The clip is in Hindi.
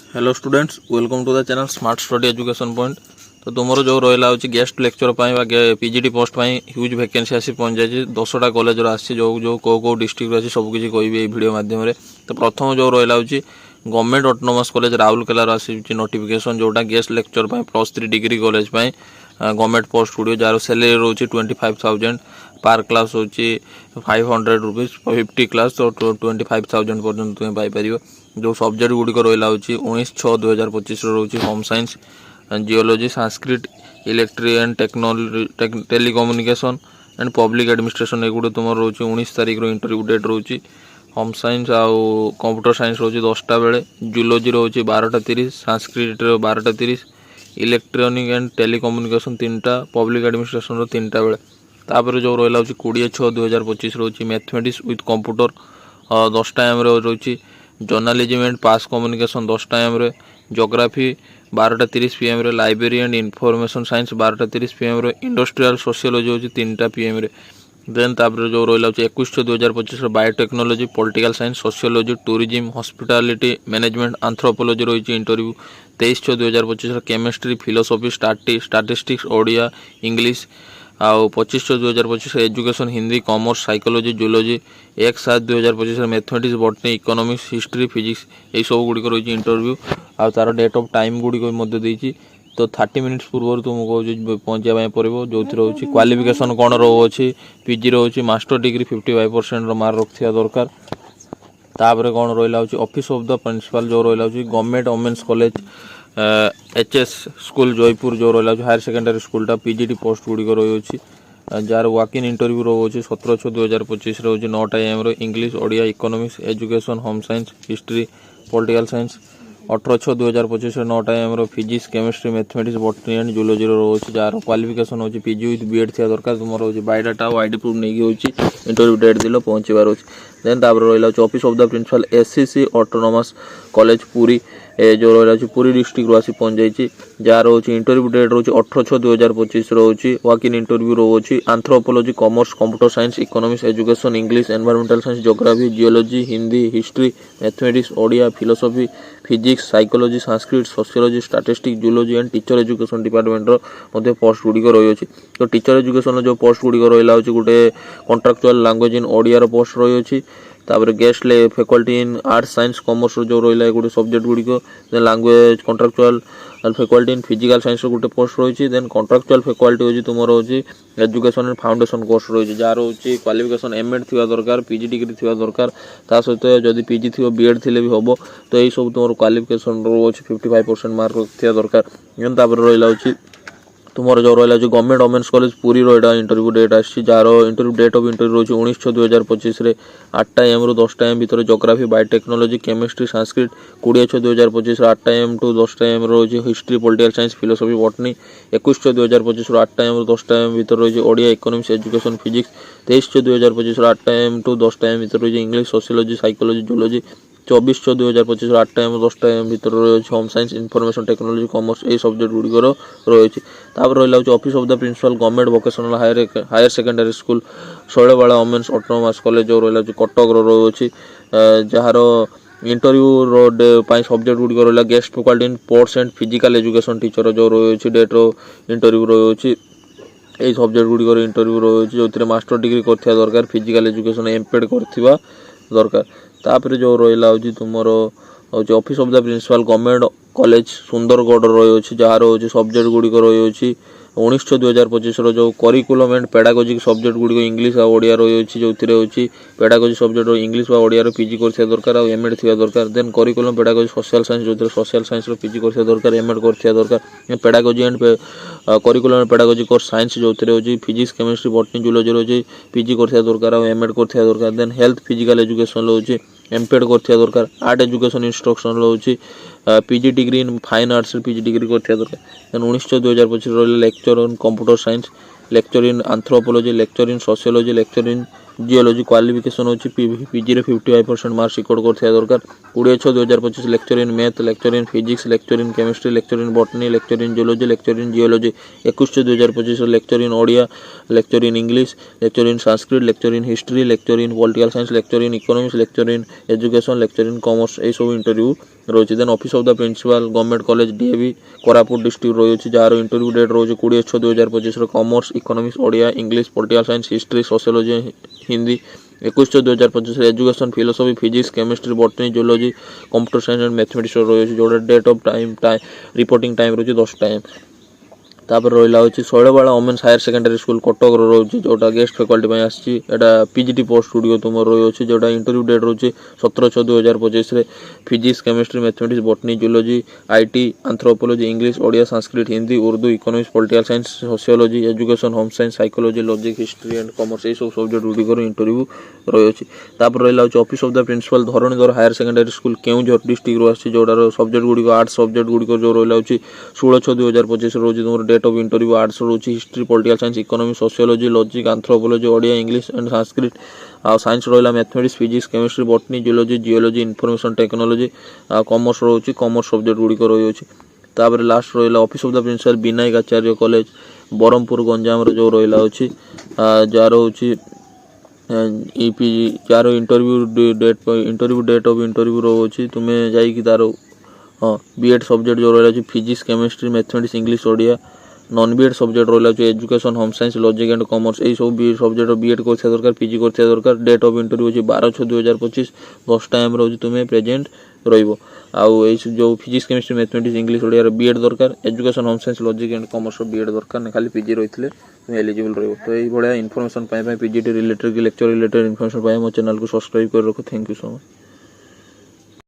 Hello students, welcome to the channel smart study education point. तो तुमर जो रहा हूँ guest lecture PGT post huge vacancy आसी पहुंच जाए 10टा कॉलेज आसी जो जो कौ डिस्ट्रिक्ट अच्छी सबकि कहबी ये वीडियो माध्यम तो प्रथम जो रहा हूँ गवर्नमेंट ऑटोनोमस कॉलेज राउरकेला आसी नोटिफिकेशन जोटा guest lecture +3 degree college government post गुड़ जार सैलरी रोचे 25,000 पार क्लास हो 500 रुपीज 50 क्लास तो 25,000 पर्यटन तुम्हें पाइपर। जो सब्जेक्ट गुड़िक रहा हूँ 19/6/2025 रोचे home science, geology, Sanskrit, electric and technology, telecommunication and public administration एगुड़े तुम रोचे 19 तारीख इंटरव्यू डेट रोचे। होम साइंस आउ कंप्यूटर साइंस रोचे 10टा बेले, जियोलॉजी रोचे 12:30, संस्कृत 12:30, इलेक्ट्रोनिक एंड टेलीकम्युनिकेशन 3टा, पब्लिक एडमिनिस्ट्रेशन 3टा बेले। तापर जो रहा हूँ 20/6/2025 रोचे मैथमेटिक्स विथ कंप्यूटर 10टा एम रोचे, जर्नालिज्म एंड पास कम्युनिकेशन 10टा M, geography 12:30 PM, library and information science 12:30 PM, industrial sociology हो 3टा PM। देन तापर जो रहा हूँ 21/6/2025 biotechnology, political science, sociology, tourism, hospitality management, anthropology रही interview. 23/6/2025 chemistry, philosophy, statistics, Odia, English आउ 25/6/2025 education, Hindi, commerce, psychology, zoology. 1/7/2025 mathematics, botany, economics, history, physics यही सब गुड़िक रही इंटरव्यू। आ तार डेट ऑफ टाइम गुड़िक तो 30 मिनिट्स पूर्व तुमको पहुँचा पड़ो जो रोचे क्वालिफिकेशन कौन रोचे पीजी रोचे मास्टर डिग्री 55% मार्क रखा दरकार। तापर कौन रहा हूँ ऑफिस ऑफ द प्रिंसिपल जो रहा हूँ government women's college HS school Jaipur जो रहा हूँ हायर सेकेंडरी स्कूलटा पीजीटी पोस्ट गुड़िक रही जार वॉक इन इंटरव्यू रोचे 17/6/2025 रोचे 9टा AM, English, Odia, economics, education, home science, history, political science. 18/6/2025 9टा AM, physics, chemistry, mathematics, botany and zoology रोचे जार क्वालिफिकेशन हो पीजी विथ बीएड थी दरकार। तुम रोचे बायोडाटा और आईडी प्रूफ नहीं होची इंटरव्यू डेट दिल पहुँचबार अच्छे। देन तापर रहा हूँ office of the principal SCC autonomous college Puri जो रहा है पुरी डिस्ट्रिक्ट आसी पहुंच जाइए जार रोचे इंटरव्यू डेट रोचे 18/6/2025 रोचे वॉक इन इंटरव्यू रोचे anthropology, commerce, computer science, economics, education, English, environmental science, geography, geology, Hindi, history, mathematics, Odia, philosophy, physics, psychology, Sanskrit, sociology, statistics, zoology and teacher education डिपार्टमेंटर पोस्ट गुड़िक रही है। तो टीचर एजुकेशन जो पोस्ट गुड़िक रहा है गोटे contractual language in Odia post रही है। तापर guest faculty in arts, science, commerce जो रहा है गोटे सब्जेक्ट गुड़िक language contractual faculty in physical science गोटे पोस्ट रही। देन कॉन्ट्रैक्चुअल फैकल्टी हो तुम रोचे एजुकेशन एंड फाउंडेशन कोर्स रही जार होची क्वालिफिकेशन एमएड थी दरकार, पीजी डिग्री थी दरकार, ता सहित जदि पीजी थी बीएड थी भी हम तो यही सब तुम क्वालिफिकेशन रोचे 55% मार्क थी दरकार। रहा है तुम जो रहा है गवर्नमेंट वोमेन्स कॉलेज पुरी रहा इंटरव्यू डेट आसी जार इंटरव्यू डेट ऑफ इंटरव्यू रोचे 19/6/2025 8टा AM ରୁ 10टा AM भितर ज्योग्राफी, बायोटेक्नोलॉजी, केमिस्ट्री, संस्कृत। 20/6/2025 8टा AM टू 10टा AM रोचे history, political science, philosophy, botany. 21/6/2025 8टा AM ରୁ 10टा AM भितर रोचे ओडिया, इकोनॉमिक्स, एजुकेशन, फिजिक्स। 23/6/2025 8टा AM टू 10टा AM भितर रोचे इंग्लिश, सोशियोलॉजी, साइकोलॉजी, जूलॉजी। 24/6/2025 8टा AM 10टा AM भितर रही home science, information technology, commerce यही सब्जेक्ट गुड़िकर रही। तापर रहा हूँ office of the principal government vocational higher secondary school Sailabala women's autonomous college जो रहा है कटक रही जार इंटरव्यू सब्जेक्ट गुड़िक रहा guest faculty in sports and physical education teacher जो रही डेट इंटरव्यू रही यही सब्जेक्ट गुड़िक इंटरव्यू रही जो मास्टर डिग्री करथिबा दरकार, फिजिकल एजुकेशन एमपेड करथिबा दरकार। तापर जो रहा हूँ तुम office of the principal government college Sundargarh रही जार हूँ सब्जेक्ट गुड़िक रही 19/6/2025 जो करिकुलम एंड पेडागोजिक सब्जेक्ट गुड़िक इंग्लिश और ओडिया रही जो पेडागोजी सब्जेक्ट इंग्लिश और ओडिया पीजी कर दरकार और एमएड थी दरकार। Then curriculum pedagogy social science जो सोशल साइंस पीजी कर दरकार, एमएड कर दरकार। Pedagogy and curriculum pedagogy course science जो फिजिक्स, केमिस्ट्री, बॉटनी, जूलॉजी रही पीजी कर दरकार और एमएड कर दरकार। देन हेल्थ फिजिकल एजुकेशन रोचे एमपेड कर दरकार। आर्ट एजुकेशन इंस्ट्रक्शन रोचे PG degree in fine arts PG degree कर दरकार। देन 19/6/2025 रहा lecture in computer science, lecture in anthropology, lecture in sociology, lecture in geology qualification होची पीजी रे 55% मार्क रिकॉर्ड करथिया दरकार 20/6/2025 lecture in math lecture in physics lecture in chemistry lecture in botany lecture in geology lecture in geology 21/6/2025 lecture in Odia lecture in English lecture in Sanskrit lecture in history lecture in political science lecture in economics lecture in education lecture in commerce ए सब इंटरव्यू रोचे then office of the principal government college DAV Koraput district रोचे जार इंटरव्यू डेट रोचे 20/6/2025 commerce economics Odia English political science history sociology Hindi 21/6/2025 education philosophy physics chemistry botany geology computer science and mathematics रोचे जोटा date of time reporting time रोचे 10 टाइम तापर रहा हूँ Shailbala women's higher secondary school Cuttack रोचे जोटा गेस्ट फैकल्टी आसी पीजीटी पोस्ट गुड़िक तुम रही जोटा इंटरव्यू डेट रोचे 17/6/2025 physics chemistry mathematics botany geology IT anthropology English Odia Sanskrit Hindi Urdu economics political science sociology education home science psychology logic history and commerce ये सब सब्जेक्ट गुड़िक इंटरव्यू रही रहा हूँ office of the principal Dharanidhar higher secondary school Keonjhar district आसी जोटार सब्जेक्ट गुड़िक आर्ट्स सब्जेक्ट गुड़िक जो रहा हूँ 16/6/2025 रोज तुम डेट ऑफ इंटरव्यू आर्ट्स रोचे history political science economics sociology logic anthropology Odia English and Sanskrit आ साइंस रहा mathematics physics chemistry botany geology geology information technology आ कॉमर्स रोचे कॉमर्स सब्जेक्ट गुड़िक रही तापर लास्ट रहा office of the principal Vinayak Acharya college Brahmapur Ganjam जो रहा हूँ जार हूँ जार इंटरव्यू डेट ऑफ इंटरव्यू रोचे तुम्हें जाइए तार हाँ बीएड सब्जेक्ट जो रहा physics chemistry mathematics English Odia non BEd subject रहा है education home science logic and commerce यही सब सब्जेक्ट बीएड कर दरकार पीजी कर दरकार डेट ऑफ इंटरव्यू हो 12/6/2025 10 टाइम रोज तुम्हें प्रेजेंट रही जो physics chemistry mathematics English Odia B Ed दरकार education home science logic and commerce B Ed दरकार ना खाली पीजी रही तुम्हें एलिजिबल रही तो ये इनफॉरमेशन पीजीटी रिलेटेड की लेक्चर रिलेटेड इनफॉरमेशन मो चैनल को सब्सक्राइब कर रखो थैंक यू सो मच।